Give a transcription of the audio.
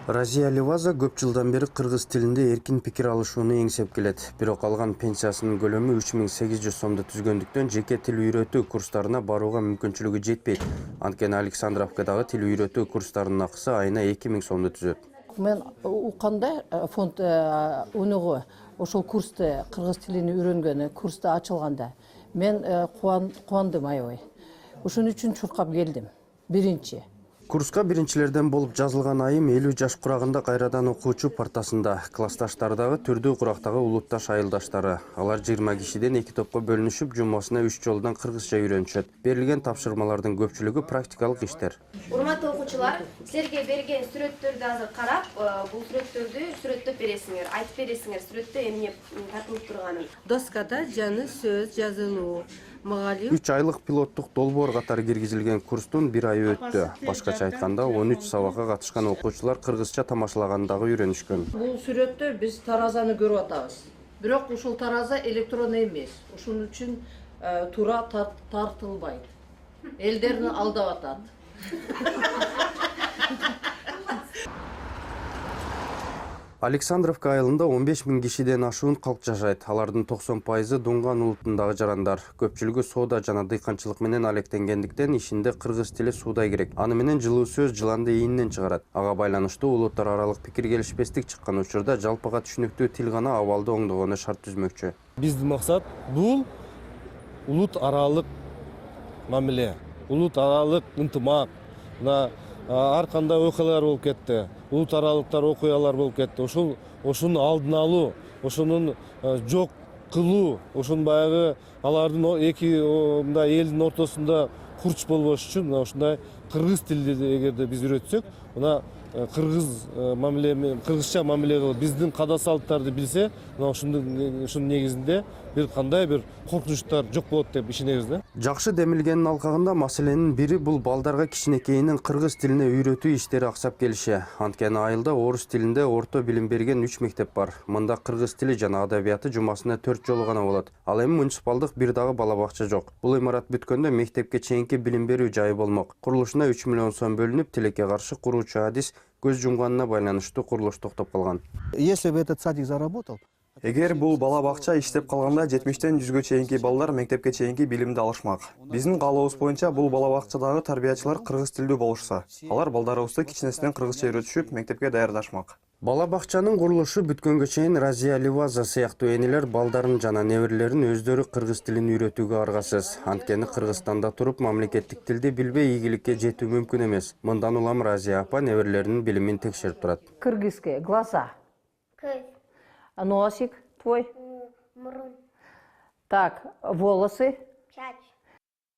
Разия Ливаза көп жылдан бeri кыргыз тилинде эркин пикир алышууну эңсеп келет. Бирок алган пенсиясынын көлөмү 3800 сомду түзгөндүктөн жеке тил үйрөтүү курстарына барууга мүмкүнчүлүгү жетпейт. Анткени Александровкадагы тил үйрөтүү курстарынын акысы айына 2000 сомду түзөт. Мен укканда фонд өнөгө ошол курсты кыргыз тилин үйрөнгөнү курста ачылганда мен кубандым аябай. Ошон үчүн чуркап келдим. Биринчи. Курска биринчилерден болуп жазылган айым 50 жаш курагында кайрадан окуучу партасында. Классташтары дагы түрдүү курактагы улутташ айылдаштары. Алар 20 кишиден 2 топко бөлүнүшүп, жумасына 3 жолдон кыргызча үйрөнүшөт. Берилген тапшырмалардын көпчүлүгү практикалык иштер. Урматтуу окуучулар, силерге берген сүрөттөрдү азыр карап, бул сүрөттөрдү сүрөттөп бересиңер, айтып бересиңер сүрөттө эмне тартылып турганын. Доскада жаңы сөз жазылуу. Мугалим 3 айлык пилоттук долбоор катары киргизилген курстун 1 айы өттү. Башкача айтканда 13 сабакка катышкан окуучулар кыргызча тамашалагандагы үйрөнүшкөн. Бул сүрөттө биз таразаны көрүп атабыз. Бирок ушул тараза электронный эмес. Ошон үчүн туура тартылбайт. Элдерни алдап атат. Александровка айылында 15 000 кишиден ашуун калк жашайт. Алардын 90% Дунган улутундагы жарандар. Көпчүлүгү соода жана дыйканчылык менен алектенгендиктен ишинде кыргыз тили суудай керек. Аны менен жылуу сөз жыланды ийинен чыгарат. Ага байланыштуу улуттар аралык пикир келишпестик чыккан учурда жалпыга түшүнүктүү тил гана абалды оңдогону шарт түзмөкчү. Биздин максат бул улут аралык мамиле, улут аралык ынтымак. Ар кандай окуялар болуп кетти, улут аралыктар окуялар болуп кетти. Ошонун алдын алуу, ошонун жок кылуу, ошон баягы алардын эки мындай элдин ортосунда курч болбош үчүн мына ушундай кыргыз тилди эгерде биз үйрөтсөк, мына кыргызча мамиле кылып биздин када салттарды билсе, мына ушунун негизинде бир кандай бир коркунучтар жок болот деп ишенебиз да. Жакшы демилгендин алкагында маселенин бири бул балдарга кичинекейинен кыргыз тилине үйрөтүү иштери аксап келиши. Анткени айылда орус тилинде орто билим берген 3 мектеп бар. Мында кыргыз тили жана адабияты жумасына 4 жолу гана болот. Ал эми муниципалдык бир дагы бала бакча жок. Бул имарат бүткөндө мектепке чейинки билим берүү жайы болмок. Курулушуна 3 миллион сом бөлүнүп, тилекке каршы куруучу адис көз жумганына байланыштуу курулуш токтоп калган. Если бы этот садик заработал, Эгер бул бала бакча иштеп калганда 70-тен 100гө чейинки балдар мектепке чейинки билимди алышмак. Биздин каалообуз боюнча бул бала бакчадагы тарбиячылар кыргыз тилдүү болушса, алар балдарыбызды кичинесинен кыргызча үйрөтүшүп, мектепке даярдашмак. Бала бакчанын курулушу бүткөнгө чейин Разия Ливаза сыяктуу энелер балдарын жана неберелерин өздөрү кыргыз тилин үйрөтүүгө аргасыз. Анткени Кыргызстанда туруп мамлекеттик тилди билбей ийгиликке жетүү мүмкүн эмес. Мындан улам Разия апа неберелеринин билимин текшерип турат. Кыргызский глаза. Көз, Носик твой. мурун, Так, волосы. чач,